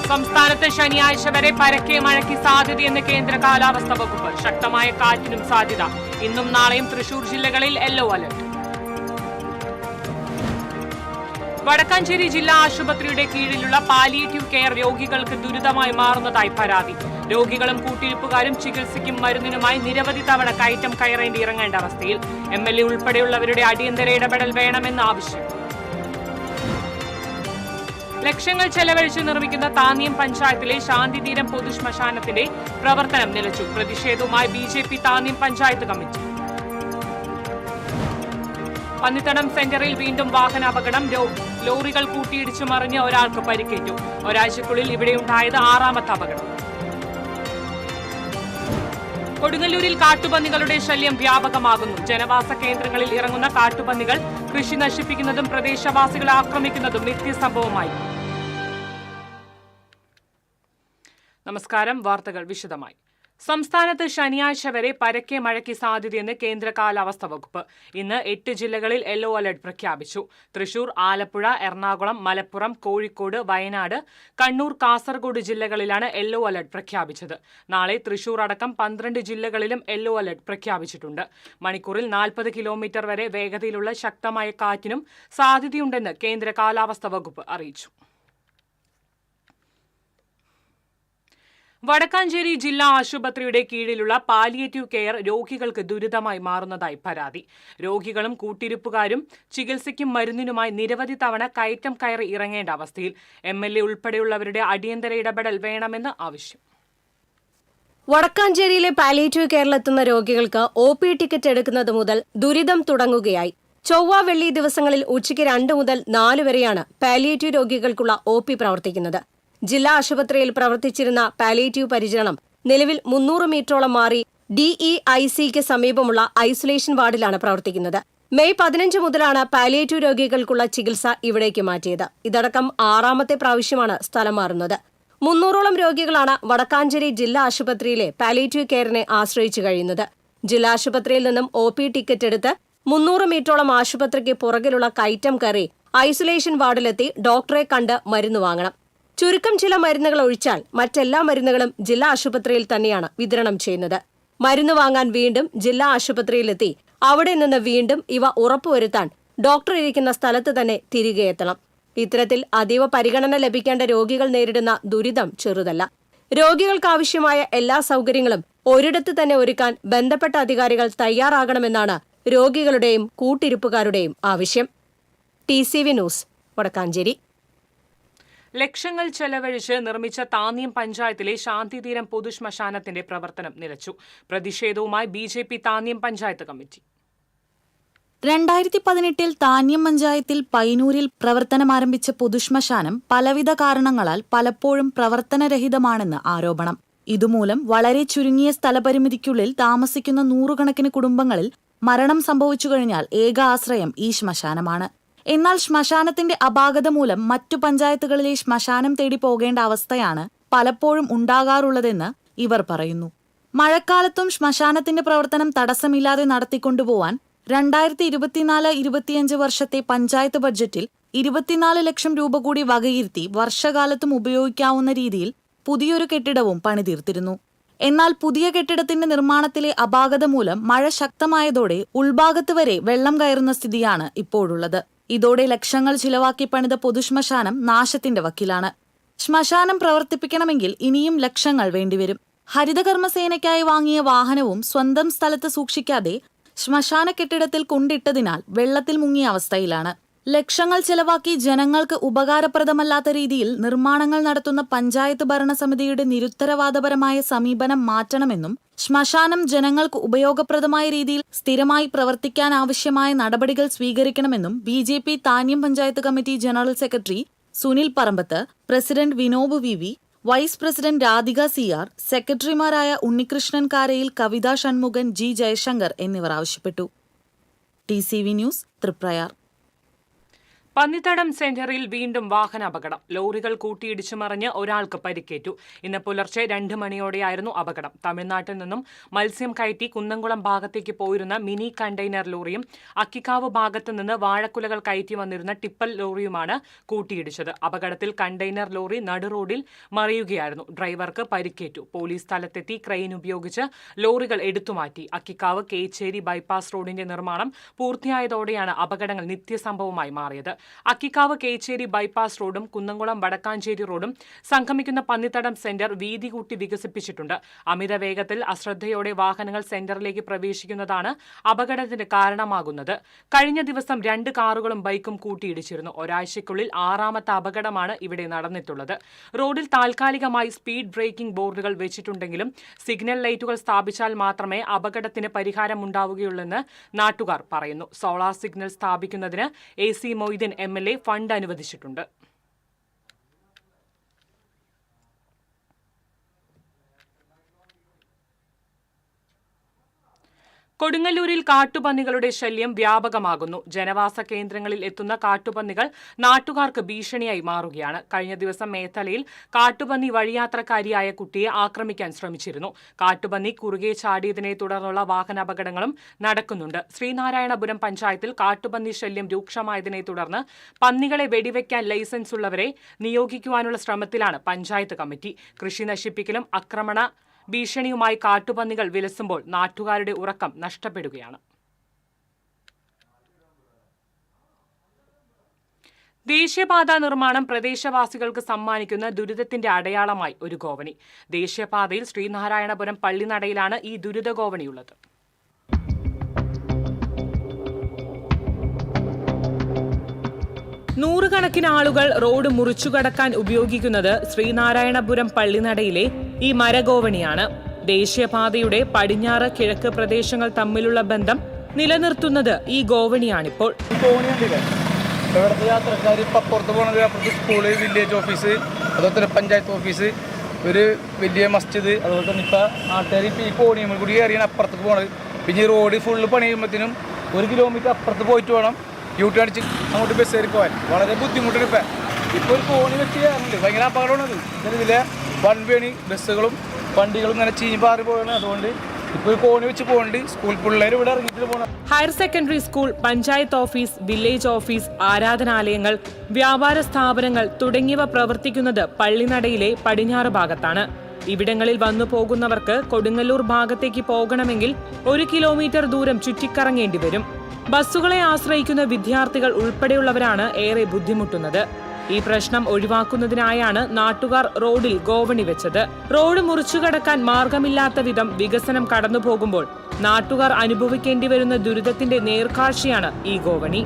സംസ്ഥാനത്ത് ശനിയാഴ്ച വരെ പരക്കെ മഴയ്ക്ക് സാധ്യതയെന്ന് കേന്ദ്ര കാലാവസ്ഥാ വകുപ്പ്. ശക്തമായ കാറ്റിനും സാധ്യത. ഇന്നും നാളെയും തൃശൂർ ജില്ലകളിൽ യെല്ലോ അലർട്ട്. വടക്കാഞ്ചേരി ജില്ലാ ആശുപത്രിയുടെ കീഴിലുള്ള പാലിയേറ്റീവ് കെയർ രോഗികൾക്ക് ദുരിതമായി മാറുന്നതായി പരാതി. രോഗികളും കൂട്ടിരിപ്പുകാരും ചികിത്സയ്ക്കും മരുന്നിനുമായി നിരവധി തവണ കയറ്റം കയറേണ്ടി ഇറങ്ങേണ്ട അവസ്ഥയിൽ. MLA ഉൾപ്പെടെയുള്ളവരുടെ അടിയന്തര ഇടപെടൽ വേണമെന്ന ആവശ്യം. ലക്ഷങ്ങൾ ചെലവഴിച്ച് നിർമ്മിക്കുന്ന താന്നിയം പഞ്ചായത്തിലെ ശാന്തിതീരം പൊതുശ്മശാനത്തിന്റെ പ്രവർത്തനം നിലച്ചു. പ്രതിഷേധവുമായി BJP താന്നിയം പഞ്ചായത്ത് കമ്മിറ്റി. പന്നിത്തടം സെന്ററിൽ വീണ്ടും വാഹനാപകടം. ലോറികൾ കൂട്ടിയിടിച്ചു മറിഞ്ഞ് ഒരാൾക്ക് പരിക്കേറ്റു. ഒരാഴ്ചക്കുള്ളിൽ ഇവിടെയുണ്ടായത് 6ാമത്തെ അപകടം. കൊടുങ്ങല്ലൂരിൽ കാട്ടുപന്നികളുടെ ശല്യം വ്യാപകമാകുന്നു. ജനവാസ കേന്ദ്രങ്ങളിൽ ഇറങ്ങുന്ന കാട്ടുപന്നികൾ കൃഷി നശിപ്പിക്കുന്നതും പ്രദേശവാസികളെ ആക്രമിക്കുന്നതും നിത്യസംഭവമായി. നമസ്കാരം. വാർത്തകൾ വിശദമായി. സംസ്ഥാനത്ത് ശനിയാഴ്ച വരെ പരക്കെ മഴയ്ക്ക് സാധ്യതയെന്ന് കേന്ദ്ര കാലാവസ്ഥാ വകുപ്പ്. ഇന്ന് 8 ജില്ലകളിൽ യെല്ലോ അലർട്ട് പ്രഖ്യാപിച്ചു. തൃശൂർ, ആലപ്പുഴ, എറണാകുളം, മലപ്പുറം, കോഴിക്കോട്, വയനാട്, കണ്ണൂർ, കാസർഗോഡ് ജില്ലകളിലാണ് യെല്ലോ അലർട്ട് പ്രഖ്യാപിച്ചത്. നാളെ തൃശൂർ അടക്കം 12 ജില്ലകളിലും യെല്ലോ അലർട്ട് പ്രഖ്യാപിച്ചിട്ടുണ്ട്. മണിക്കൂറിൽ 40 കിലോമീറ്റർ വരെ വേഗതയിലുള്ള ശക്തമായ കാറ്റിനും സാധ്യതയുണ്ടെന്ന് കേന്ദ്ര കാലാവസ്ഥാ വകുപ്പ് അറിയിച്ചു. വടക്കാഞ്ചേരി ജില്ലാ ആശുപത്രിയുടെ കീഴിലുള്ള പാലിയേറ്റീവ് കെയർ രോഗികൾക്ക് ദുരിതമായി മാറുന്നതായി പരാതി. രോഗികളും കൂട്ടിരിപ്പുകാരും ചികിത്സയ്ക്കും മരുന്നിനുമായി നിരവധി തവണ കയറ്റം കയറി ഇറങ്ങേണ്ട അവസ്ഥയിൽ. MLA ഉൾപ്പെടെയുള്ളവരുടെ അടിയന്തര ഇടപെടൽ വേണമെന്ന് ആവശ്യം. വടക്കാഞ്ചേരിയിലെ പാലിയേറ്റീവ് കെയറിലെത്തുന്ന രോഗികൾക്ക് OP ടിക്കറ്റ് എടുക്കുന്നത് മുതൽ ദുരിതം തുടങ്ങുകയായി. ചൊവ്വ, വെള്ളി ദിവസങ്ങളിൽ ഉച്ചയ്ക്ക് 2 മുതൽ 4 വരെയാണ് പാലിയേറ്റീവ് രോഗികൾക്കുള്ള OP പ്രവർത്തിക്കുന്നത്. ജില്ലാ ആശുപത്രിയിൽ പ്രവർത്തിച്ചിരുന്ന പാലിയേറ്റീവ് പരിചരണം നിലവിൽ 300 മീറ്ററോളം മാറി DEICക്ക് സമീപമുള്ള ഐസൊലേഷൻ വാർഡിലാണ് പ്രവർത്തിക്കുന്നത്. മെയ് 15 മുതലാണ് പാലിയേറ്റീവ് രോഗികൾക്കുള്ള ചികിത്സ ഇവിടേക്ക് മാറ്റിയത്. ഇതടക്കം 6ാമത്തെ പ്രാവശ്യമാണ് സ്ഥലം മാറുന്നത്. 300ഓളം രോഗികളാണ് വടക്കാഞ്ചേരി ജില്ലാ ആശുപത്രിയിലെ പാലിയേറ്റീവ് കെയറിനെ ആശ്രയിച്ചു കഴിയുന്നത്. ജില്ലാ ആശുപത്രിയിൽ നിന്നും OP ടിക്കറ്റ് എടുത്ത് 300 മീറ്ററോളം ആശുപത്രിക്ക് പുറകിലുള്ള കയറ്റം കയറി ഐസൊലേഷൻ വാർഡിലെത്തി ഡോക്ടറെ കണ്ട് മരുന്ന് വാങ്ങണം. ചുരുക്കം ചില മരുന്നുകൾ ഒഴിച്ചാൽ മറ്റെല്ലാ മരുന്നുകളും ജില്ലാ ആശുപത്രിയിൽ തന്നെയാണ് വിതരണം ചെയ്യുന്നത്. മരുന്ന് വാങ്ങാൻ വീണ്ടും ജില്ലാ ആശുപത്രിയിലെത്തി അവിടെ നിന്ന് വീണ്ടും ഇവ ഉറപ്പുവരുത്താൻ ഡോക്ടർ ഇരിക്കുന്ന സ്ഥലത്ത് തന്നെ തിരികെ എത്തണം. ഇത്തരത്തിൽ അതീവ പരിഗണന ലഭിക്കേണ്ട രോഗികൾ നേരിടുന്ന ദുരിതം ചെറുതല്ല. രോഗികൾക്കാവശ്യമായ എല്ലാ സൗകര്യങ്ങളും ഒരിടത്ത് തന്നെ ഒരുക്കാൻ ബന്ധപ്പെട്ട അധികാരികൾ തയ്യാറാകണമെന്നാണ് രോഗികളുടെയും കൂട്ടിരിപ്പുകാരുടെയും ആവശ്യം. TCV news, Vadakkanchery. ലക്ഷങ്ങൾ ചെലവഴിച്ച് നിർമ്മിച്ച താന്നിയം പഞ്ചായത്തിലെ ശാന്തിതീരം പൊതുശ്മശാനത്തിന്റെ പ്രവർത്തനം നിലച്ചു. പ്രതിഷേധവുമായി BJP താന്നിയം പഞ്ചായത്ത് കമ്മിറ്റി. 2018 താന്നിയം പഞ്ചായത്തിൽ പൈനൂരിൽ പ്രവർത്തനമാരംഭിച്ച പൊതുശ്മശാനം പലവിധ കാരണങ്ങളാൽ പലപ്പോഴും പ്രവർത്തനരഹിതമാണെന്ന് ആരോപണം. ഇതുമൂലം വളരെ ചുരുങ്ങിയ സ്ഥലപരിമിതിക്കുള്ളിൽ താമസിക്കുന്ന 100 കണക്കിന് കുടുംബങ്ങളിൽ മരണം സംഭവിച്ചു കഴിഞ്ഞാൽ ഏക ആശ്രയം ഈ ശ്മശാനമാണ്. എന്നാൽ ശ്മശാനത്തിന്റെ അപാകത മൂലം മറ്റു പഞ്ചായത്തുകളിലെ ശ്മശാനം തേടി പോകേണ്ട അവസ്ഥയാണ് പലപ്പോഴും ഉണ്ടാകാറുള്ളതെന്ന് ഇവർ പറയുന്നു. മഴക്കാലത്തും ശ്മശാനത്തിന്റെ പ്രവർത്തനം തടസ്സമില്ലാതെ നടത്തിക്കൊണ്ടുപോവാൻ 2024-25 വർഷത്തെ പഞ്ചായത്ത് ബഡ്ജറ്റിൽ 24 ലക്ഷം രൂപ കൂടി വകയിരുത്തി വർഷകാലത്തും ഉപയോഗിക്കാവുന്ന രീതിയിൽ പുതിയൊരു കെട്ടിടവും പണിതീർത്തിരുന്നു. എന്നാൽ പുതിയ കെട്ടിടത്തിന്റെ നിർമ്മാണത്തിലെ അപാകത മൂലം മഴ ശക്തമായതോടെ ഉൾഭാഗത്ത് വരെ വെള്ളം കയറുന്ന സ്ഥിതിയാണ് ഇപ്പോഴുള്ളത്. ഇതോടെ ലക്ഷങ്ങൾ ചിലവാക്കി പണിത പൊതുശ്മശാനം നാശത്തിന്റെ വക്കിലാണ്. ശ്മശാനം പ്രവർത്തിപ്പിക്കണമെങ്കിൽ ഇനിയും ലക്ഷങ്ങൾ വേണ്ടിവരും. ഹരിതകർമ്മസേനയ്ക്കായി വാങ്ങിയ വാഹനവും സ്വന്തം സ്ഥലത്ത് സൂക്ഷിക്കാതെ ശ്മശാന കെട്ടിടത്തിൽ കൊണ്ടിട്ടതിനാൽ വെള്ളത്തിൽ മുങ്ങിയ അവസ്ഥയിലാണ്. ലക്ഷങ്ങൾ ചെലവാക്കി ജനങ്ങൾക്ക് ഉപകാരപ്രദമല്ലാത്ത രീതിയിൽ നിർമ്മാണങ്ങൾ നടത്തുന്ന പഞ്ചായത്ത് ഭരണസമിതിയുടെ നിരുത്തരവാദപരമായ സമീപനം മാറ്റണമെന്നും ശ്മശാനം ജനങ്ങൾക്ക് ഉപയോഗപ്രദമായ രീതിയിൽ സ്ഥിരമായി പ്രവർത്തിക്കാനാവശ്യമായ നടപടികൾ സ്വീകരിക്കണമെന്നും BJP Thanniyam panchayat committee general secretary Sunil Parambath, president Vinob VV, vice president Radhika CR, സെക്രട്ടറിമാരായ ഉണ്ണികൃഷ്ണൻ കാരയിൽ, കവിത ഷൺമുഖൻ, G ജയശങ്കർ എന്നിവർ ആവശ്യപ്പെട്ടു. TCV news, Triprayar. പന്നിത്തടം സെന്ററിൽ വീണ്ടും വാഹനാപകടം. ലോറികൾ കൂട്ടിയിടിച്ചു മറിഞ്ഞ് ഒരാൾക്ക് പരിക്കേറ്റു. ഇന്ന് പുലർച്ചെ 2 മണിയോടെയായിരുന്നു അപകടം. തമിഴ്നാട്ടിൽ നിന്നും മത്സ്യം കയറ്റി കുന്നംകുളം ഭാഗത്തേക്ക് പോയിരുന്ന മിനി കണ്ടെയ്നർ ലോറിയും അക്കിക്കാവ് ഭാഗത്തു നിന്ന് വാഴക്കുലകൾ കയറ്റി വന്നിരുന്ന ടിപ്പർ ലോറിയുമാണ് കൂട്ടിയിടിച്ചത്. അപകടത്തിൽ കണ്ടെയ്നർ ലോറി നടുറോഡിൽ മറിയുകയായിരുന്നു. ഡ്രൈവർക്ക് പരിക്കേറ്റു. പോലീസ് സ്ഥലത്തെത്തി ക്രെയിൻ ഉപയോഗിച്ച് ലോറികൾ എടുത്തുമാറ്റി. അക്കിക്കാവ് കേച്ചേരി ബൈപ്പാസ് റോഡിന്റെ നിർമ്മാണം പൂർത്തിയായതോടെയാണ് അപകടങ്ങൾ നിത്യസംഭവമായി മാറിയത്. അക്കിക്കാവ് കേച്ചേരി ബൈപ്പാസ് റോഡും കുന്നംകുളം വടക്കാഞ്ചേരി റോഡും സംഗമിക്കുന്ന പന്നിത്തടം സെന്റർ വീതി കൂട്ടി വികസിപ്പിച്ചിട്ടുണ്ട്. അമിത വേഗത്തിൽ അശ്രദ്ധയോടെ വാഹനങ്ങൾ സെന്ററിലേക്ക് പ്രവേശിക്കുന്നതാണ് അപകടത്തിന് കാരണമാകുന്നത്. കഴിഞ്ഞ ദിവസം 2 കാറുകളും ബൈക്കും കൂട്ടിയിടിച്ചിരുന്നു. ഒരാഴ്ചയ്ക്കുള്ളിൽ 6ാമത്തെ അപകടമാണ് ഇവിടെ നടന്നിട്ടുള്ളത്. റോഡിൽ താൽക്കാലികമായി സ്പീഡ് ബ്രേക്കിംഗ് ബോർഡുകൾ വെച്ചിട്ടുണ്ടെങ്കിലും സിഗ്നൽ ലൈറ്റുകൾ സ്ഥാപിച്ചാൽ മാത്രമേ അപകടത്തിന് പരിഹാരമുണ്ടാവുകയുള്ളൂവെന്ന് നാട്ടുകാർ പറയുന്നു. സോളാർ സിഗ്നൽ സ്ഥാപിക്കുന്നതിന് AC മൊയ്തീൻ MLA ഫണ്ട് അനുവദിച്ചിട്ടുണ്ട്. കൊടുങ്ങല്ലൂരിൽ കാട്ടുപന്നികളുടെ ശല്യം വ്യാപകമാകുന്നു. ജനവാസ കേന്ദ്രങ്ങളിൽ എത്തുന്ന കാട്ടുപന്നികൾ നാട്ടുകാർക്ക് ഭീഷണിയായി മാറുകയാണ്. കഴിഞ്ഞ ദിവസം മേത്തലയിൽ കാട്ടുപന്നി വഴിയാത്രക്കാരിയായ കുട്ടിയെ ആക്രമിക്കാൻ ശ്രമിച്ചിരുന്നു. കാട്ടുപന്നി കുറുകെ ചാടിയതിനെ തുടർന്നുള്ള വാഹനാപകടങ്ങളും നടക്കുന്നുണ്ട്. ശ്രീനാരായണപുരം പഞ്ചായത്തിൽ കാട്ടുപന്നി ശല്യം രൂക്ഷമായതിനെ തുടർന്ന് പന്നികളെ വെടിവെക്കാൻ ലൈസൻസ് ഉള്ളവരെ നിയോഗിക്കുവാനുള്ള ശ്രമത്തിലാണ് പഞ്ചായത്ത് കമ്മിറ്റി. കൃഷി നശിപ്പിക്കലും ആക്രമണ ഭീഷണിയുമായി കാട്ടുപന്നികൾ വിലസുമ്പോൾ നാട്ടുകാരുടെ ഉറക്കം നഷ്ടപ്പെടുകയാണ്. ദേശീയപാത നിർമ്മാണം പ്രദേശവാസികൾക്ക് സമ്മാനിക്കുന്ന ദുരിതത്തിന്റെ അടയാളമായി ഒരു ഗോവണി. ദേശീയപാതയിൽ ശ്രീനാരായണപുരം പള്ളിനടയിലാണ് ഈ ദുരിത ഗോവണിയുള്ളത്. നൂറുകണക്കിന് ആളുകൾ റോഡ് മുറിച്ചുകടക്കാൻ ഉപയോഗിക്കുന്നത് ശ്രീനാരായണപുരം പള്ളിനടയിലെ ഈ മരഗോവണിയാണ്. ദേശീയപാതയുടെ പടിഞ്ഞാറ് കിഴക്ക് പ്രദേശങ്ങൾ തമ്മിലുള്ള ബന്ധം നിലനിർത്തുന്നത് ഈ ഗോവണിയാണിപ്പോൾ. ഇവിടുത്തെ യാത്രക്കാർ ഇപ്പം പുറത്ത് പോകുന്നത് അപ്പുറത്ത് സ്കൂള്, വില്ലേജ് ഓഫീസ്, അതുപോലെ തന്നെ പഞ്ചായത്ത് ഓഫീസ്, ഒരു വലിയ മസ്ജിദ്, അതുപോലെ തന്നെ ഇപ്പം നാട്ടുകാർ ഇപ്പം ഈ കോണിയമ്മൽ കൂടി കയറിയാണ് അപ്പുറത്തേക്ക് പോകണത്. പിന്നെ ഈ റോഡ് ഫുള്ള് പണി ചെയ്യുമ്പോഴത്തേനും 1 കിലോമീറ്റർ അപ്പുറത്ത് പോയിട്ട് വേണം യൂട്ടേൺ അടിച്ച് അങ്ങോട്ട് ബസ് കയറി പോകാൻ. വളരെ ബുദ്ധിമുട്ടാണ്. ഇപ്പോൾ ഒരു കോണി വെച്ച് കയറുന്നുണ്ട്. ഭയങ്കര അപകടമാണത്. ഇതിലെ 1 വേണി ബസ്സുകളും വണ്ടികളും ഇങ്ങനെ ചീഞ്ഞാറി പോകണം. അതുകൊണ്ട് ഇപ്പോൾ ഒരു കോണി വെച്ച് പോകുന്നുണ്ട്. സ്കൂൾ പിള്ളേർ ഇവിടെ ഇറങ്ങിയിട്ട് പോകണം. Higher secondary school, panchayat office, village office, ആരാധനാലയങ്ങൾ, വ്യാപാര സ്ഥാപനങ്ങൾ തുടങ്ങിയവ പ്രവർത്തിക്കുന്നത് പള്ളിനടയിലെ പടിഞ്ഞാറ് ഭാഗത്താണ്. ഇവിടങ്ങളിൽ വന്നു പോകുന്നവർക്ക് കൊടുങ്ങല്ലൂർ ഭാഗത്തേക്ക് പോകണമെങ്കിൽ 1 കിലോമീറ്റർ ദൂരം ചുറ്റിക്കറങ്ങേണ്ടി വരും. ബസ്സുകളെ ആശ്രയിക്കുന്ന വിദ്യാർത്ഥികൾ ഉൾപ്പെടെയുള്ളവരാണ് ഏറെ ബുദ്ധിമുട്ടുന്നത്. ഈ പ്രശ്നം ഒഴിവാക്കുന്നതിനായാണ് നാട്ടുകാർ റോഡിൽ ഗോവണി വെച്ചത്. റോഡ് മുറിച്ചുകടക്കാൻ മാർഗമില്ലാത്ത വിധം വികസനം കടന്നുപോകുമ്പോൾ നാട്ടുകാർ അനുഭവിക്കേണ്ടി വരുന്ന ദുരിതത്തിന്റെ നേർക്കാഴ്ചയാണ് ഈ ഗോവണി.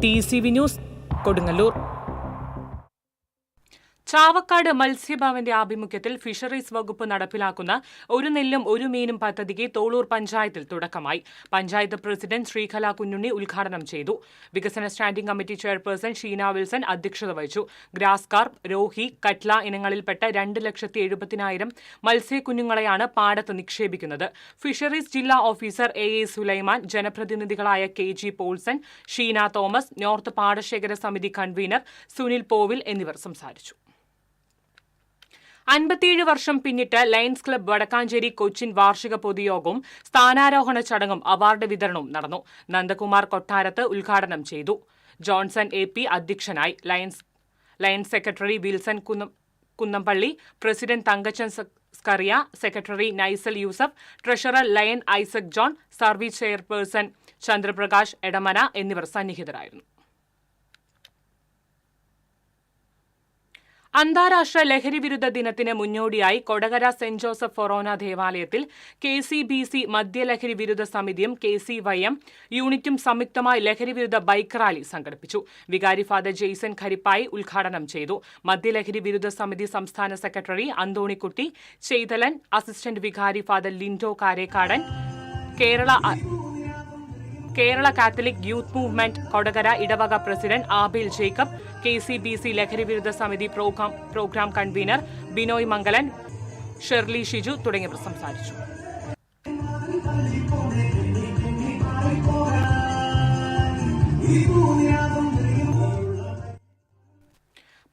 TCV news, Kodungallur. ചാവക്കാട് മത്സ്യഭവന്റെ ആഭിമുഖ്യത്തിൽ ഫിഷറീസ് വകുപ്പ് നടപ്പിലാക്കുന്ന ഒരു നെല്ലും ഒരു മീനും പദ്ധതിക്ക് തോളൂർ പഞ്ചായത്തിൽ തുടക്കമായി. പഞ്ചായത്ത് പ്രസിഡന്റ് ശ്രീകല കുഞ്ഞുണ്ണി ഉദ്ഘാടനം ചെയ്തു. വികസന standing committee chairperson Sheena Wilson അധ്യക്ഷത വഹിച്ചു. ഗ്രാസ് കാർപ്പ്, രോഹി, കട്ല ഇനങ്ങളിൽപ്പെട്ട 2,70,000 മത്സ്യക്കുഞ്ഞുങ്ങളെയാണ് പാടത്ത് നിക്ഷേപിക്കുന്നത്. ഫിഷറീസ് ജില്ലാ ഓഫീസർ AA സുലൈമാൻ, ജനപ്രതിനിധികളായ KG പോൾസൺ, ഷീന തോമസ്, നോർത്ത് പാടശേഖര സമിതി കൺവീനർ സുനിൽ പോവിൽ എന്നിവർ സംസാരിച്ചു. 57 വർഷം പിന്നിട്ട് ലയൺസ് ക്ലബ്ബ് വടക്കാഞ്ചേരി കൊച്ചിൻ വാർഷിക പൊതുയോഗവും സ്ഥാനാരോഹണ ചടങ്ങും അവാർഡ് വിതരണവും നടന്നു. നന്ദകുമാർ കൊട്ടാരത്ത് ഉദ്ഘാടനം ചെയ്തു. ജോൺസൺ AP അധ്യക്ഷനായി. Lions secretary Wilson Kunnampally, president Thankachan Scaria, secretary Naisal Yusuf, treasurer Lion Isaac John, service chairperson Chandraprakash Edamana എന്നിവർ സന്നിഹിതരായിരുന്നു. അന്താരാഷ്ട്ര ലഹരിവിരുദ്ധ ദിനത്തിന് മുന്നോടിയായി കൊടകര സെന്റ് ജോസഫ് ഫൊറോന ദേവാലയത്തിൽ KCBC മദ്യലഹരി വിരുദ്ധ സമിതിയും KCYM യൂണിറ്റും സംയുക്തമായി ലഹരിവിരുദ്ധ ബൈക്ക് റാലി സംഘടിപ്പിച്ചു. വികാരി ഫാദർ ജെയ്സൺ ഖരിപ്പായി ഉദ്ഘാടനം ചെയ്തു. മദ്യലഹരി വിരുദ്ധ സമിതി സംസ്ഥാന സെക്രട്ടറി അന്തോണിക്കുട്ടി ചെയ്തലൻ, അസിസ്റ്റന്റ് വികാരി father Lindo Karekkadan, Kerala Catholic youth movement Kodakara ഇടവക പ്രസിഡന്റ് ആബേൽ ജേക്കബ്, KCBC ലഹരിവിരുദ്ധ സമിതി പ്രോഗ്രാം കൺവീനർ ബിനോയ് മംഗലൻ, ഷെർലി ഷിജു തുടങ്ങിയവർ സംസാരിച്ചു.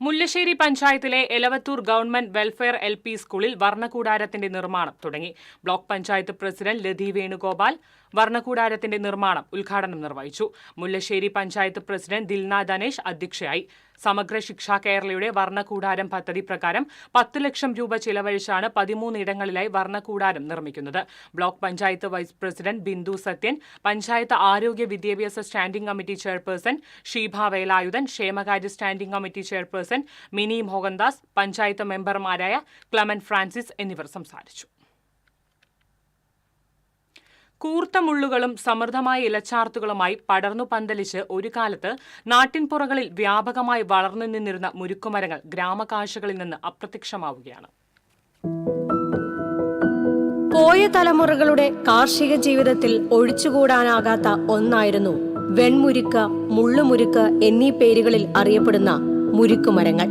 മുല്ലശ്ശേരി പഞ്ചായത്തിലെ എലവത്തൂർ ഗവൺമെന്റ് വെൽഫെയർ LP സ്കൂളിൽ വർണ്ണകൂടാരത്തിന്റെ നിർമ്മാണം തുടങ്ങി. ബ്ലോക്ക് പഞ്ചായത്ത് പ്രസിഡന്റ് ലതി വേണുഗോപാൽ വർണ്ണകൂടാരത്തിന്റെ നിർമ്മാണം ഉദ്ഘാടനം നിർവഹിച്ചു. മുല്ലശ്ശേരി പഞ്ചായത്ത് പ്രസിഡന്റ് ദിൽന ധനേഷ് അധ്യക്ഷയായി. സമഗ്ര ശിക്ഷ കേരളയുടെ വർണ്ണകൂടാരം പദ്ധതി പ്രകാരം 10 ലക്ഷം രൂപ ചിലവഴിച്ചാണ് 13 ഇടങ്ങളിലായി വർണ്ണകൂടാരം നിർമ്മിക്കുന്നത്. Block panchayat vice president Bindu Sathyan, panchayat ആരോഗ്യ വിദ്യാഭ്യാസ standing committee chairperson Sheeba Velayudhan, ക്ഷേമകാര്യ standing committee chairperson Mini Mohandas, panchayat മെമ്പർമാരായ ക്ലമൻ ഫ്രാൻസിസ് എന്നിവർ സംസാരിച്ചു. കൂർത്ത മുള്ളുകളും സമൃദ്ധമായ ഇലച്ചാർത്തുകളുമായി പടർന്നു പന്തലിച്ച് ഒരു കാലത്ത് നാട്ടിൻപുറങ്ങളിൽ വ്യാപകമായി വളർന്നു നിന്നിരുന്ന മുരുക്കുമരങ്ങൾ ഗ്രാമകാഴ്ചകളിൽ നിന്ന് അപ്രത്യക്ഷമാവുകയാണ്. പോയ തലമുറകളുടെ കാർഷിക ജീവിതത്തിൽ ഒഴിച്ചുകൂടാനാകാത്ത ഒന്നായിരുന്നു വെൺമുരുക്ക്, മുള്ളുമുരുക്ക് എന്നീ പേരുകളിൽ അറിയപ്പെടുന്ന മുരുക്കുമരങ്ങൾ.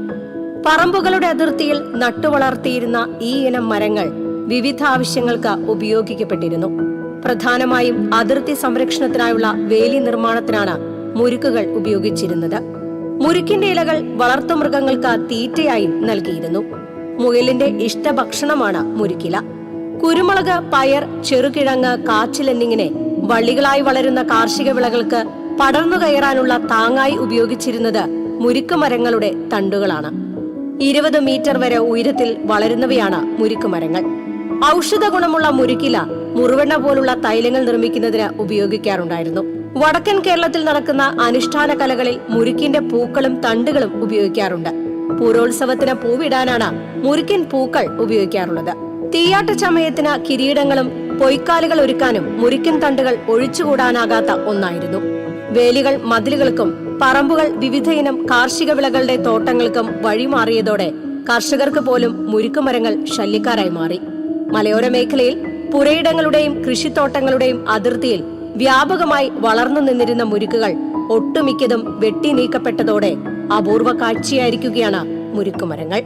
പറമ്പുകളുടെ അതിർത്തിയിൽ നട്ടുവളർത്തിയിരുന്ന ഈ ഇനം മരങ്ങൾ വിവിധ ആവശ്യങ്ങൾക്ക് ഉപയോഗിക്കപ്പെട്ടിരുന്നു. പ്രധാനമായും അതിർത്തി സംരക്ഷണത്തിനായുള്ള വേലി നിർമ്മാണത്തിനാണ് മുരുക്കുകൾ ഉപയോഗിച്ചിരുന്നത്. മുരുക്കിന്റെ ഇലകൾ വളർത്തുമൃഗങ്ങൾക്ക് തീറ്റയായും നൽകിയിരുന്നു. മുയലിന്റെ ഇഷ്ടഭക്ഷണമാണ് മുരുക്കില. കുരുമുളക്, പയർ, ചെറുകിഴങ്ങ്, കാച്ചിൽ എന്നിങ്ങനെ വള്ളികളായി വളരുന്ന കാർഷിക വിളകൾക്ക് പടർന്നു കയറാനുള്ള താങ്ങായി ഉപയോഗിച്ചിരുന്നത് മുരുക്കുമരങ്ങളുടെ തണ്ടുകളാണ്. 20 മീറ്റർ വരെ ഉയരത്തിൽ വളരുന്നവയാണ് മുരുക്കുമരങ്ങൾ. ഔഷധ ഗുണമുള്ള മുരുക്കില മുറുവെണ്ണ പോലുള്ള തൈലങ്ങൾ നിർമ്മിക്കുന്നതിന് ഉപയോഗിക്കാറുണ്ടായിരുന്നു. വടക്കൻ കേരളത്തിൽ നടക്കുന്ന അനുഷ്ഠാന കലകളിൽ മുരുക്കിന്റെ പൂക്കളും തണ്ടുകളും ഉപയോഗിക്കാറുണ്ട്. പൂരോത്സവത്തിന് പൂവിടാനാണ് മുരുക്കിൻ പൂക്കൾ ഉപയോഗിക്കാറുള്ളത്. തീയാട്ട ചമയത്തിന് കിരീടങ്ങളും പൊയ്ക്കാലുകൾ ഒരുക്കാനും മുരുക്കിൻ തണ്ടുകൾ ഒഴിച്ചുകൂടാനാകാത്ത ഒന്നായിരുന്നു. വേലികൾ മതിലുകൾക്കും പറമ്പുകൾ വിവിധയിനം കാർഷിക വിളകളുടെ തോട്ടങ്ങൾക്കും വഴിമാറിയതോടെ കർഷകർക്ക് പോലും മുരുക്കുമരങ്ങൾ ശല്യക്കാരായി മാറി. മലയോര മേഖലയിൽ പുരയിടങ്ങളുടെയും കൃഷിത്തോട്ടങ്ങളുടെയും അതിർത്തിയിൽ വ്യാപകമായി വളർന്നു നിന്നിരുന്ന മുരുക്കുകൾ ഒട്ടുമിക്കതും വെട്ടി നീക്കപ്പെട്ടതോടെ അപൂർവ കാഴ്ചയായിരിക്കുകയാണ് മുരുക്കുമരങ്ങൾ.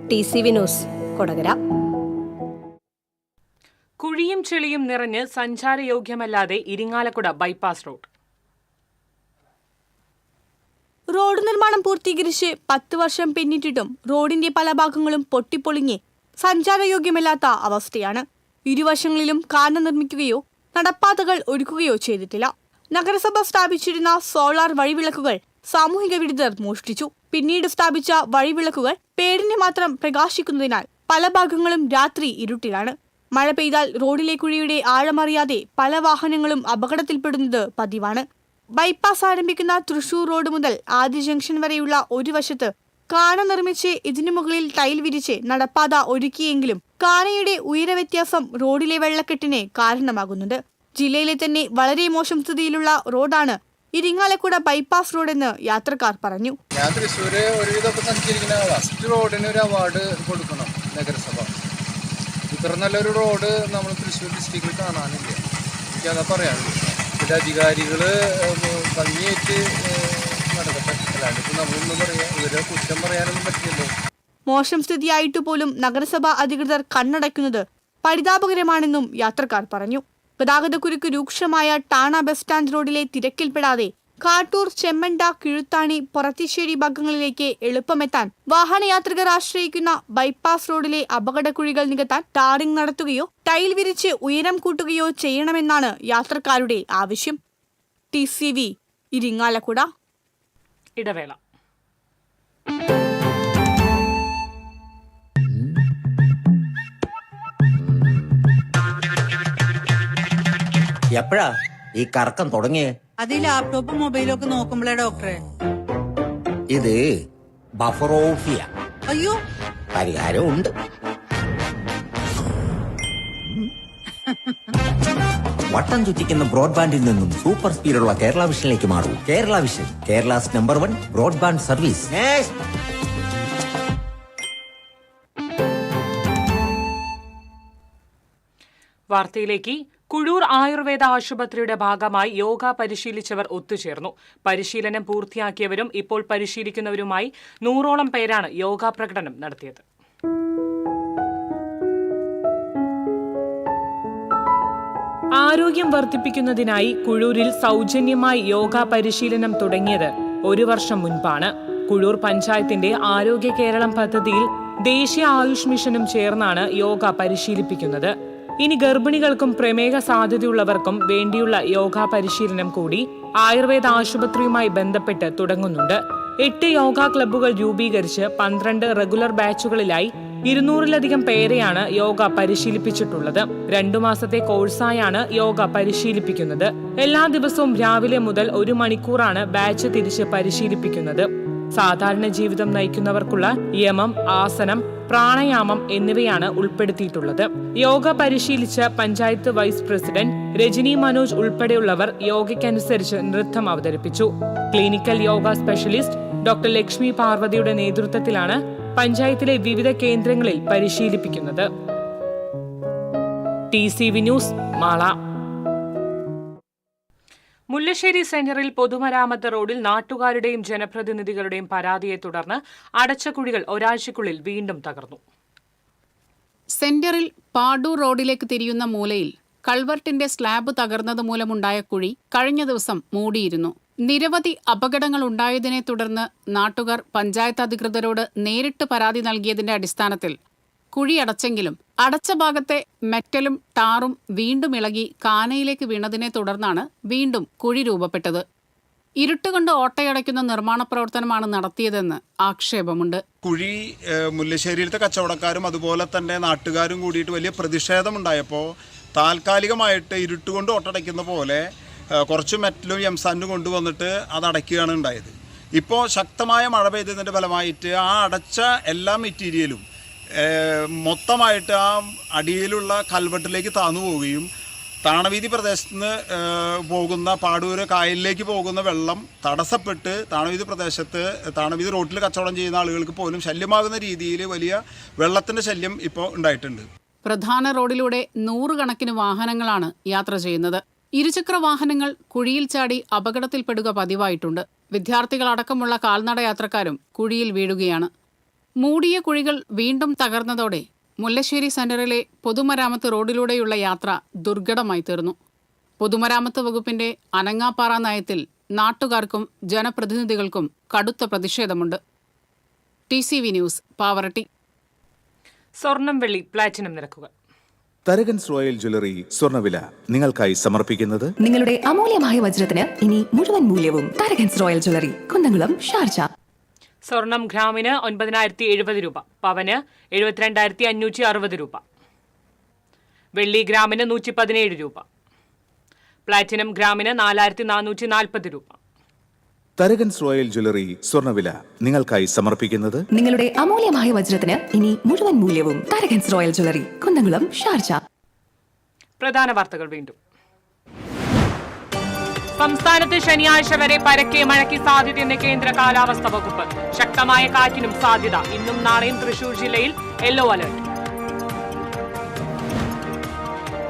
TCV news, Kodakara. കുഴിയും ചെളിയും നിറഞ്ഞ് സഞ്ചാരയോഗ്യമല്ലാതെ ഇരിങ്ങാലക്കുട ബൈപ്പാസ് റോഡ് നിർമ്മാണം പൂർത്തീകരിച്ച് 10 വർഷം പിന്നിട്ടിട്ടും റോഡിന്റെ പല ഭാഗങ്ങളും പൊട്ടിപ്പൊളിഞ്ഞ് സഞ്ചാരയോഗ്യമല്ലാത്ത അവസ്ഥയാണ്. ഇരുവശങ്ങളിലും കാന നിർമ്മിക്കുകയോ നടപ്പാതകൾ ഒരുക്കുകയോ ചെയ്തിട്ടില്ല. നഗരസഭ സ്ഥാപിച്ചിരുന്ന സോളാർ വഴിവിളക്കുകൾ സാമൂഹിക വിരുദ്ധർ മോഷ്ടിച്ചു. പിന്നീട് സ്ഥാപിച്ച വഴിവിളക്കുകൾ പേരിന് മാത്രം പ്രകാശിക്കുന്നതിനാൽ പല ഭാഗങ്ങളും രാത്രി ഇരുട്ടിലാണ്. മഴ പെയ്താൽ റോഡിലെ കുഴിയുടെ ആഴമറിയാതെ പല വാഹനങ്ങളും അപകടത്തിൽപ്പെടുന്നത് പതിവാണ്. ബൈപ്പാസ് ആരംഭിക്കുന്ന തൃശൂർ റോഡ് മുതൽ ആദ്യ ജംഗ്ഷൻ വരെയുള്ള ഒരു വശത്ത് കാന നിർമ്മിച്ച് ഇതിനു മുകളിൽ ടൈൽ വിരിച്ച് നടപ്പാത ഒരുക്കിയെങ്കിലും കാനയുടെ ഉയരവ്യത്യാസം റോഡിലെ വെള്ളക്കെട്ടിന് കാരണമാകുന്നുണ്ട്. ജില്ലയിലെ തന്നെ വളരെ മോശം സ്ഥിതിയിലുള്ള റോഡാണ് ഇരിങ്ങാലക്കുട ബൈപ്പാസ് റോഡെന്ന് യാത്രക്കാർ പറഞ്ഞു. ഞാൻ തൃശ്ശൂര് ഒരുവിധമൊക്കെ സഞ്ചരിക്കുന്ന ഫസ്റ്റ് റോഡിന് ഒരു അവാർഡ് കൊടുക്കണം നഗരസഭ. ഇത്ര നല്ലൊരു റോഡ് നമ്മൾ തൃശ്ശൂർ ഡിസ്ട്രിക്റ്റിൽ കാണാനില്ല. എനിക്കതാ പറയാനുള്ളൂ. ഇതിന്റെ അധികാരികള് ഭംഗിയായിട്ട് നടക്കട്ടെ. അല്ലാണ്ട് ഇപ്പൊ നമ്മളൊന്നും പറയാ, ഇവരെ കുറ്റം പറയാനൊന്നും പറ്റില്ലല്ലോ. മോശം സ്ഥിതിയായിട്ട് പോലും നഗരസഭാ അധികൃതർ കണ്ണടയ്ക്കുന്നത് പരിതാപകരമാണെന്നും യാത്രക്കാർ പറഞ്ഞു. ഗതാഗതക്കുരുക്ക് രൂക്ഷമായ ടാണ ബസ് സ്റ്റാൻഡ് റോഡിലെ തിരക്കിൽപ്പെടാതെ കാട്ടൂർ, ചെമ്മണ്ട, കിഴുത്താണി, പൊറത്തിശ്ശേരി ഭാഗങ്ങളിലേക്ക് എളുപ്പമെത്താൻ വാഹനയാത്രികർ ആശ്രയിക്കുന്ന ബൈപ്പാസ് റോഡിലെ അപകടക്കുഴികൾ നികത്താൻ ടാറിംഗ് നടത്തുകയോ ടൈൽ വിരിച്ച് ഉയരം കൂട്ടുകയോ ചെയ്യണമെന്നാണ് യാത്രക്കാരുടെ ആവശ്യം. TCV ഇരിങ്ങാലക്കുട. ഇടവേള. എപ്പോഴാ ഈ കറക്കം തുടങ്ങിയേ? അത് ഈ ലാപ്ടോപ്പും മൊബൈലും ഒക്കെ നോക്കുമ്പോഴേ ഡോക്ടറെ. ഇത് ബഫറോഫിയ. അയ്യോ, പരിഹാരം ഉണ്ട്. വട്ടം ചുറ്റിക്കുന്ന ബ്രോഡ്ബാൻഡിൽ നിന്നും സൂപ്പർ സ്പീഡുള്ള കേരള വിഷനിലേക്ക് മാറൂ. Kerala Vision, Kerala's number 1 broadband service. വാർത്തയിലേക്ക്. കുഴൂർ ആയുർവേദ ആശുപത്രിയുടെ ഭാഗമായി യോഗ പരിശീലിച്ചവർ ഒത്തുചേർന്നു. പരിശീലനം പൂർത്തിയാക്കിയവരും ഇപ്പോൾ പരിശീലിക്കുന്നവരുമായി 100ഓളം പേരാണ് യോഗ പ്രകടനം നടത്തിയത്. ആരോഗ്യം വർദ്ധിപ്പിക്കുന്നതിനായി കുഴൂരിൽ സൗജന്യമായി യോഗ പരിശീലനം തുടങ്ങിയത് 1 വർഷം മുൻപാണ്. കുഴൂർ പഞ്ചായത്തിന്റെ ആരോഗ്യ കേരളം പദ്ധതിയിൽ ദേശീയ ആയുഷ് മിഷനും ചേർന്നാണ് യോഗ പരിശീലിപ്പിക്കുന്നത്. ഇനി ഗർഭിണികൾക്കും പ്രമേഹ സാധ്യതയുള്ളവർക്കും വേണ്ടിയുള്ള യോഗ പരിശീലനം കൂടി ആയുർവേദ ആശുപത്രിയുമായി ബന്ധപ്പെട്ട് തുടങ്ങുന്നുണ്ട്. 8 യോഗ ക്ലബ്ബുകൾ രൂപീകരിച്ച് 12 റെഗുലർ ബാച്ചുകളിലായി 200-ലധികം പേരെയാണ് യോഗ പരിശീലിപ്പിച്ചിട്ടുള്ളത്. 2 മാസത്തെ കോഴ്സായാണ് യോഗ പരിശീലിപ്പിക്കുന്നത്. എല്ലാ ദിവസവും രാവിലെ മുതൽ 1 മണിക്കൂറാണ് ബാച്ച് തിരിച്ച് പരിശീലിപ്പിക്കുന്നത്. സാധാരണ ജീവിതം നയിക്കുന്നവർക്കുള്ള യമം, ആസനം, പ്രാണായാമം എന്നിവയാണ് ഉൾപ്പെടുത്തിയിട്ടുള്ളത്. യോഗ പരിശീലിച്ച പഞ്ചായത്ത് വൈസ് പ്രസിഡന്റ് രജനി മനോജ് ഉൾപ്പെടെയുള്ളവർ യോഗയ്ക്കനുസരിച്ച് നൃത്തം അവതരിപ്പിച്ചു. Clinical yoga specialist doctor Lakshmi പാർവതിയുടെ നേതൃത്വത്തിലാണ് പഞ്ചായത്തിലെ വിവിധ കേന്ദ്രങ്ങളിൽ പരിശീലിപ്പിക്കുന്നത്. TCV news, Mala. മുല്ലശ്ശേരി സെന്ററിൽ പൊതുമരാമത്ത് റോഡിൽ നാട്ടുകാരുടെയും ജനപ്രതിനിധികളുടെയും പരാതിയെ തുടർന്ന് അടച്ച കുഴികൾ ഒരാഴ്ചയ്ക്കുള്ളിൽ വീണ്ടും തകർന്നു. സെന്ററിൽ പാടൂർ റോഡിലേക്ക് തിരിയുന്ന മൂലയിൽ കൾവർട്ടിന്റെ സ്ലാബ് തകർന്നത് മൂലമുണ്ടായ കുഴി കഴിഞ്ഞ ദിവസം മൂടിയിരുന്നു. നിരവധി അപകടങ്ങൾ ഉണ്ടായതിനെ തുടർന്ന് നാട്ടുകാർ പഞ്ചായത്ത് അധികൃതരോട് നേരിട്ട് പരാതി നൽകിയതിന്റെ അടിസ്ഥാനത്തിൽ കുഴി അടച്ചെങ്കിലും അടച്ച ഭാഗത്തെ മെറ്റലും ടാറും വീണ്ടും ഇളകി കാനയിലേക്ക് വീണതിനെ തുടർന്നാണ് വീണ്ടും കുഴി രൂപപ്പെട്ടത്. ഇരുട്ടുകൊണ്ട് ഓട്ടയടയ്ക്കുന്ന നിർമ്മാണ പ്രവർത്തനമാണ് നടത്തിയതെന്ന് ആക്ഷേപമുണ്ട്. കുഴി മുല്ലശ്ശേരിയിലത്തെ കച്ചവടക്കാരും അതുപോലെ തന്നെ നാട്ടുകാരും കൂടിയിട്ട് വലിയ പ്രതിഷേധമുണ്ടായപ്പോൾ താൽക്കാലികമായിട്ട് ഇരുട്ടുകൊണ്ട് ഓട്ടടയ്ക്കുന്ന പോലെ കുറച്ച് മെറ്റലും എംസാൻഡും കൊണ്ടുവന്നിട്ട് അത് അടയ്ക്കുകയാണ് ഉണ്ടായത്. ഇപ്പോൾ ശക്തമായ മഴ പെയ്തതിൻ്റെ ഫലമായിട്ട് ആ അടച്ച എല്ലാ മെറ്റീരിയലും മൊത്തമായിട്ട് ആ അടിയിലുള്ള കൽവെട്ടിലേക്ക് താന്നു പോവുകയും താണവീതി പ്രദേശത്ത് നിന്ന് പോകുന്ന പാടൂര് കായലിലേക്ക് പോകുന്ന വെള്ളം തടസ്സപ്പെട്ട് താണവീതി റോഡിൽ കച്ചവടം ചെയ്യുന്ന ആളുകൾക്ക് പോലും ശല്യമാകുന്ന രീതിയിൽ വലിയ വെള്ളത്തിൻ്റെ ശല്യം ഇപ്പോൾ ഉണ്ടായിട്ടുണ്ട്. പ്രധാന റോഡിലൂടെ 100 കണക്കിന് വാഹനങ്ങളാണ് യാത്ര ചെയ്യുന്നത്. ഇരുചക്ര വാഹനങ്ങൾ കുഴിയിൽ ചാടി അപകടത്തിൽപ്പെടുക പതിവായിട്ടുണ്ട്. വിദ്യാർത്ഥികളടക്കമുള്ള കാൽനട യാത്രക്കാരും കുഴിയിൽ വീഴുകയാണ്. മൂടിയ കുഴികൾ വീണ്ടും തകർന്നതോടെ മുല്ലശ്ശേരി സെന്ററിലെ പൊതുമരാമത്ത് റോഡിലൂടെയുള്ള യാത്ര ദുർഘടമായി തീർന്നു. പൊതുമരാമത്ത് വകുപ്പിന്റെ അനങ്ങാപ്പാറ നയത്തിൽ നാട്ടുകാർക്കും ജനപ്രതിനിധികൾക്കും കടുത്ത പ്രതിഷേധമുണ്ട്. TCV news, Pavaratti. സ്വർണം, വെള്ളി, പ്ലാറ്റിനം നിരക്കുകൾ. തരകൻസ് റോയൽ ജ്വല്ലറി സ്വർണ്ണവില നിങ്ങൾക്കായി സമർപ്പിക്കുന്നത് നിങ്ങളുടെ അമൂല്യമായ വജ്രത്തിന് ഇനി മുഴുവൻ മൂല്യവും Tharakans royal jewellery, Kunnamkulam, Sharjah. സ്വർണം ഗ്രാമിന് 9,070 രൂപ, പവന് 72,560 രൂപ, വെള്ളി ഗ്രാമിന് 117 രൂപ, പ്ലാറ്റിനം ഗ്രാമിന് 4,440 രൂപ. തരകൻസ് റോയൽ ജ്വല്ലറി സ്വർണ്ണവില നിങ്ങൾക്കായി സമർപ്പിക്കുന്നത് നിങ്ങളുടെ അമൂല്യമായ വജ്രത്തിന് ഇനി മുഴുവൻ മൂല്യവും Tharakans royal jewellery, Kunnamkulam, Sharjah. പ്രധാന വാർത്തകൾ വീണ്ടും. സംസ്ഥാനത്ത് ശനിയാഴ്ച വരെ പരക്കെ മഴയ്ക്ക് സാധ്യതയെന്ന് കേന്ദ്ര കാലാവസ്ഥാ വകുപ്പ്. ശക്തമായ കാറ്റിനും സാധ്യത. ഇന്നും നാളെയും തൃശൂർ ജില്ലയിൽ യെല്ലോ അലർട്ട്.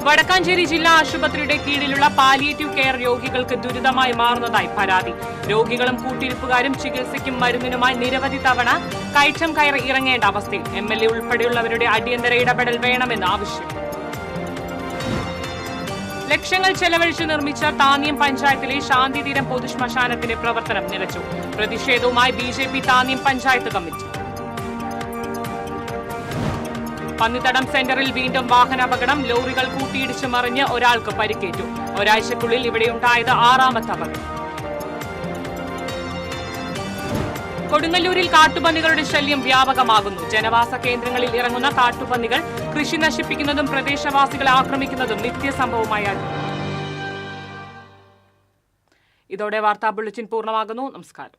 വടക്കാഞ്ചേരി ജില്ലാ ആശുപത്രിയുടെ കീഴിലുള്ള പാലിയേറ്റീവ് കെയർ രോഗികൾക്ക് ദുരിതമായി മാറുന്നതായി പരാതി. രോഗികളും കൂട്ടിരിപ്പുകാരും ചികിത്സയ്ക്കും മരുന്നിനുമായി നിരവധി തവണ കയറ്റം കയറി ഇറങ്ങേണ്ട അവസ്ഥയിൽ. MLA ഉൾപ്പെടെയുള്ളവരുടെ അടിയന്തര ഇടപെടൽ വേണമെന്ന് ആവശ്യം. ലക്ഷങ്ങൾ ചെലവഴിച്ച് നിർമ്മിച്ച താന്യം പഞ്ചായത്തിലെ ശാന്തിതീരം പൊതുശ്മശാനത്തിന്റെ പ്രവർത്തനം നിലച്ചു. പ്രതിഷേധവുമായി BJP താന്യം പഞ്ചായത്ത് കമ്മിറ്റി. പന്നിത്തടം സെന്ററിൽ വീണ്ടും വാഹനാപകടം. ലോറികൾ കൂട്ടിയിടിച്ച് മറിഞ്ഞ് ഒരാൾക്ക് പരിക്കേറ്റു. ഒരാഴ്ചക്കുള്ളിൽ ഇവിടെയുണ്ടായത് 6ാമത്തെ അപകടം. കൊടുങ്ങല്ലൂരിൽ കാട്ടുപന്നികളുടെ ശല്യം വ്യാപകമാകുന്നു. ജനവാസ കേന്ദ്രങ്ങളിൽ ഇറങ്ങുന്ന കാട്ടുപന്നികൾ കൃഷി നശിപ്പിക്കുന്നതും പ്രദേശവാസികളെ ആക്രമിക്കുന്നതും നിത്യസംഭവമായി. ഇതോടെ വാർത്താ ബുള്ളറ്റിൻ പൂർണ്ണമാകുന്നു. നമസ്കാരം.